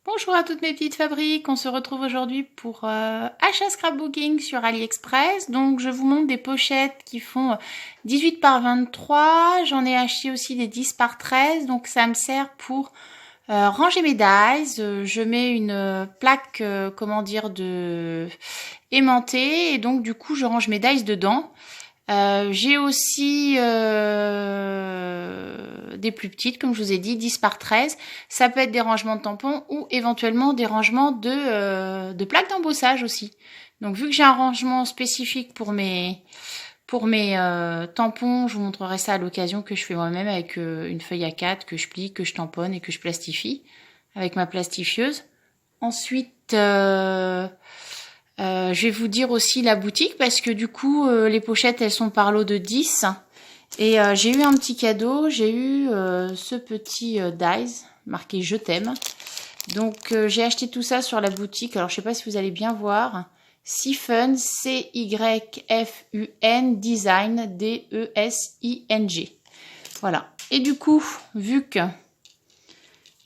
Bonjour à toutes mes petites fabriques, on se retrouve aujourd'hui pour achat scrapbooking sur AliExpress. Donc je vous montre des pochettes qui font 18 par 23, j'en ai acheté aussi des 10 par 13, donc ça me sert pour ranger mes dies. Je mets une plaque, comment dire, de aimantée et donc du coup je range mes dies dedans. J'ai aussi des plus petites, comme je vous ai dit, 10 par 13. Ça peut être des rangements de tampons ou éventuellement des rangements de plaques d'embossage aussi. Donc vu que j'ai un rangement spécifique pour mes tampons, je vous montrerai ça à l'occasion, que je fais moi-même avec une feuille A4 que je plie, que je tamponne et que je plastifie avec ma plastifieuse. Ensuite, je vais vous dire aussi la boutique parce que du coup les pochettes elles sont par lot de 10 et j'ai eu un petit cadeau, j'ai eu ce petit dies marqué je t'aime. Donc j'ai acheté tout ça sur la boutique. Alors je sais pas si vous allez bien voir. Cyfun, C-Y-F-U-N, Design, D-E-S-I-N-G. Voilà. Et du coup, vu que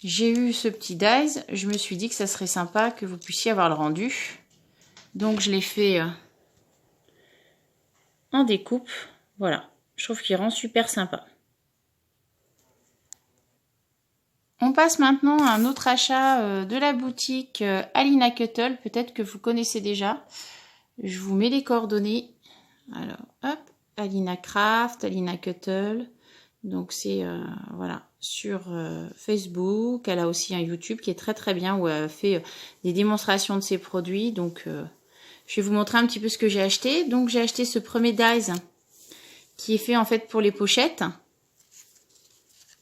j'ai eu ce petit dies, je me suis dit que ça serait sympa que vous puissiez avoir le rendu. Donc je l'ai fait en découpe. Voilà, je trouve qu'il rend super sympa. On passe maintenant à un autre achat de la boutique Alina Cuttle. Peut-être que vous connaissez déjà. Je vous mets les coordonnées. Alors, hop, Alina Craft, Alina Cuttle. Donc c'est voilà, sur Facebook. Elle a aussi un YouTube qui est très très bien où elle fait des démonstrations de ses produits. Donc je vais vous montrer un petit peu ce que j'ai acheté. Donc j'ai acheté ce premier dies qui est fait en fait pour les pochettes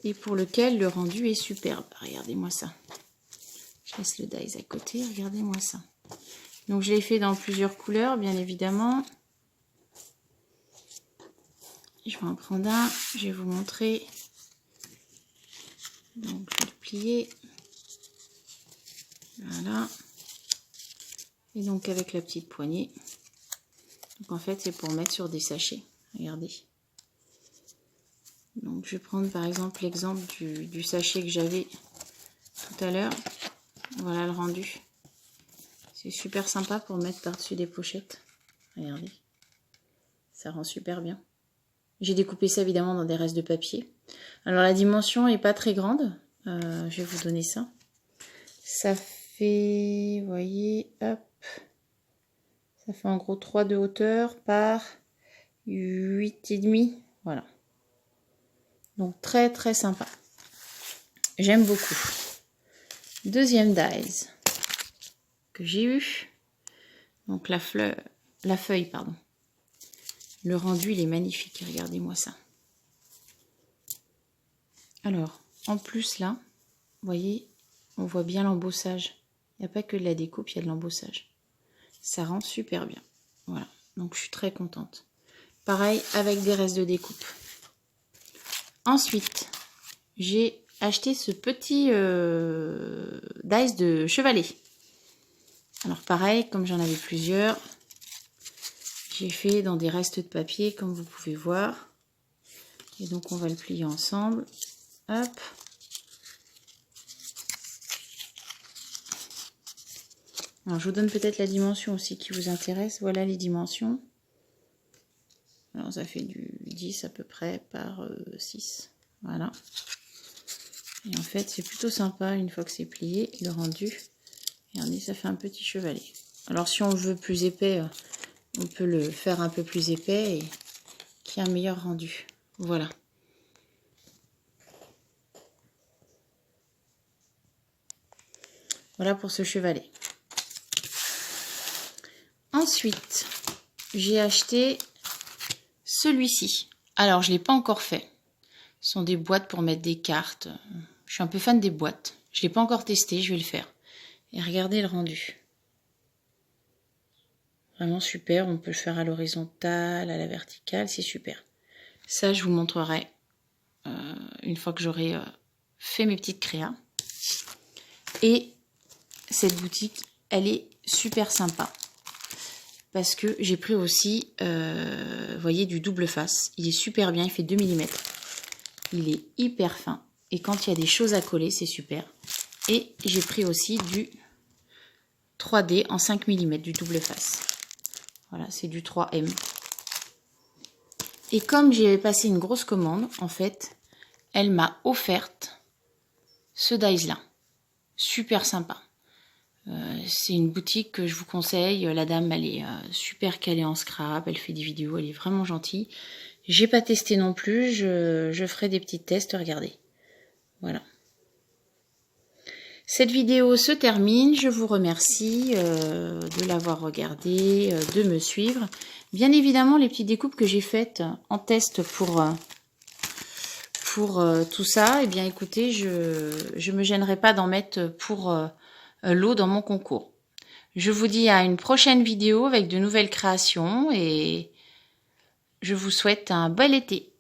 et pour lequel le rendu est superbe. Regardez-moi ça. Je laisse le dies à côté, regardez-moi ça. Donc je l'ai fait dans plusieurs couleurs bien évidemment. Je vais en prendre un, je vais vous montrer. Donc je vais le plier. Voilà. Et donc avec la petite poignée. Donc en fait c'est pour mettre sur des sachets. Regardez. Donc je vais prendre par exemple l'exemple du sachet que j'avais tout à l'heure. Voilà le rendu. C'est super sympa pour mettre par-dessus des pochettes. Regardez. Ça rend super bien. J'ai découpé ça évidemment dans des restes de papier. Alors la dimension est pas très grande. Je vais vous donner ça. Ça fait, vous voyez, hop. Ça fait en gros 3 de hauteur par 8,5. Voilà. Donc très très sympa. J'aime beaucoup. Deuxième dies que j'ai eu. Donc la feuille, pardon. Le rendu, il est magnifique. Regardez-moi ça. Alors, en plus là, vous voyez, on voit bien l'embossage. Il n'y a pas que de la découpe, il y a de l'embossage. Ça rend super bien. Voilà, donc je suis très contente. Pareil avec des restes de découpe. Ensuite, j'ai acheté ce petit dies de chevalet. Alors pareil, comme j'en avais plusieurs, j'ai fait dans des restes de papier, comme vous pouvez voir. Et donc on va le plier ensemble. Hop. Alors je vous donne peut-être la dimension aussi qui vous intéresse. Voilà les dimensions. Alors ça fait du 10 à peu près par 6. Voilà. Et en fait c'est plutôt sympa une fois que c'est plié, le rendu. Regardez, ça fait un petit chevalet. Alors si on veut plus épais, on peut le faire un peu plus épais et qui a un meilleur rendu. Voilà. Voilà pour ce chevalet. Ensuite, j'ai acheté celui-ci. Alors, je ne l'ai pas encore fait. Ce sont des boîtes pour mettre des cartes. Je suis un peu fan des boîtes. Je ne l'ai pas encore testé, je vais le faire. Et regardez le rendu. Vraiment super, on peut le faire à l'horizontale, à la verticale, c'est super. Ça, je vous montrerai une fois que j'aurai fait mes petites créas. Et cette boutique, elle est super sympa. parce que j'ai pris aussi, vous voyez, du double face. Il est super bien, il fait 2 mm. Il est hyper fin. Et quand il y a des choses à coller, c'est super. Et j'ai pris aussi du 3D en 5 mm, du double face. Voilà, c'est du 3M. Et comme j'ai passé une grosse commande, en fait, elle m'a offerte ce dies-là. Super sympa. C'est une boutique que je vous conseille. La dame, elle est super calée en scrap. Elle fait des vidéos, elle est vraiment gentille. J'ai pas testé non plus. Je ferai des petits tests, regardez. Voilà. Cette vidéo se termine. Je vous remercie de l'avoir regardée, de me suivre. Bien évidemment, les petites découpes que j'ai faites en test pour tout ça, eh bien écoutez, je me gênerai pas d'en mettre pour l'eau dans mon concours. Je vous dis à une prochaine vidéo avec de nouvelles créations et je vous souhaite un bel été.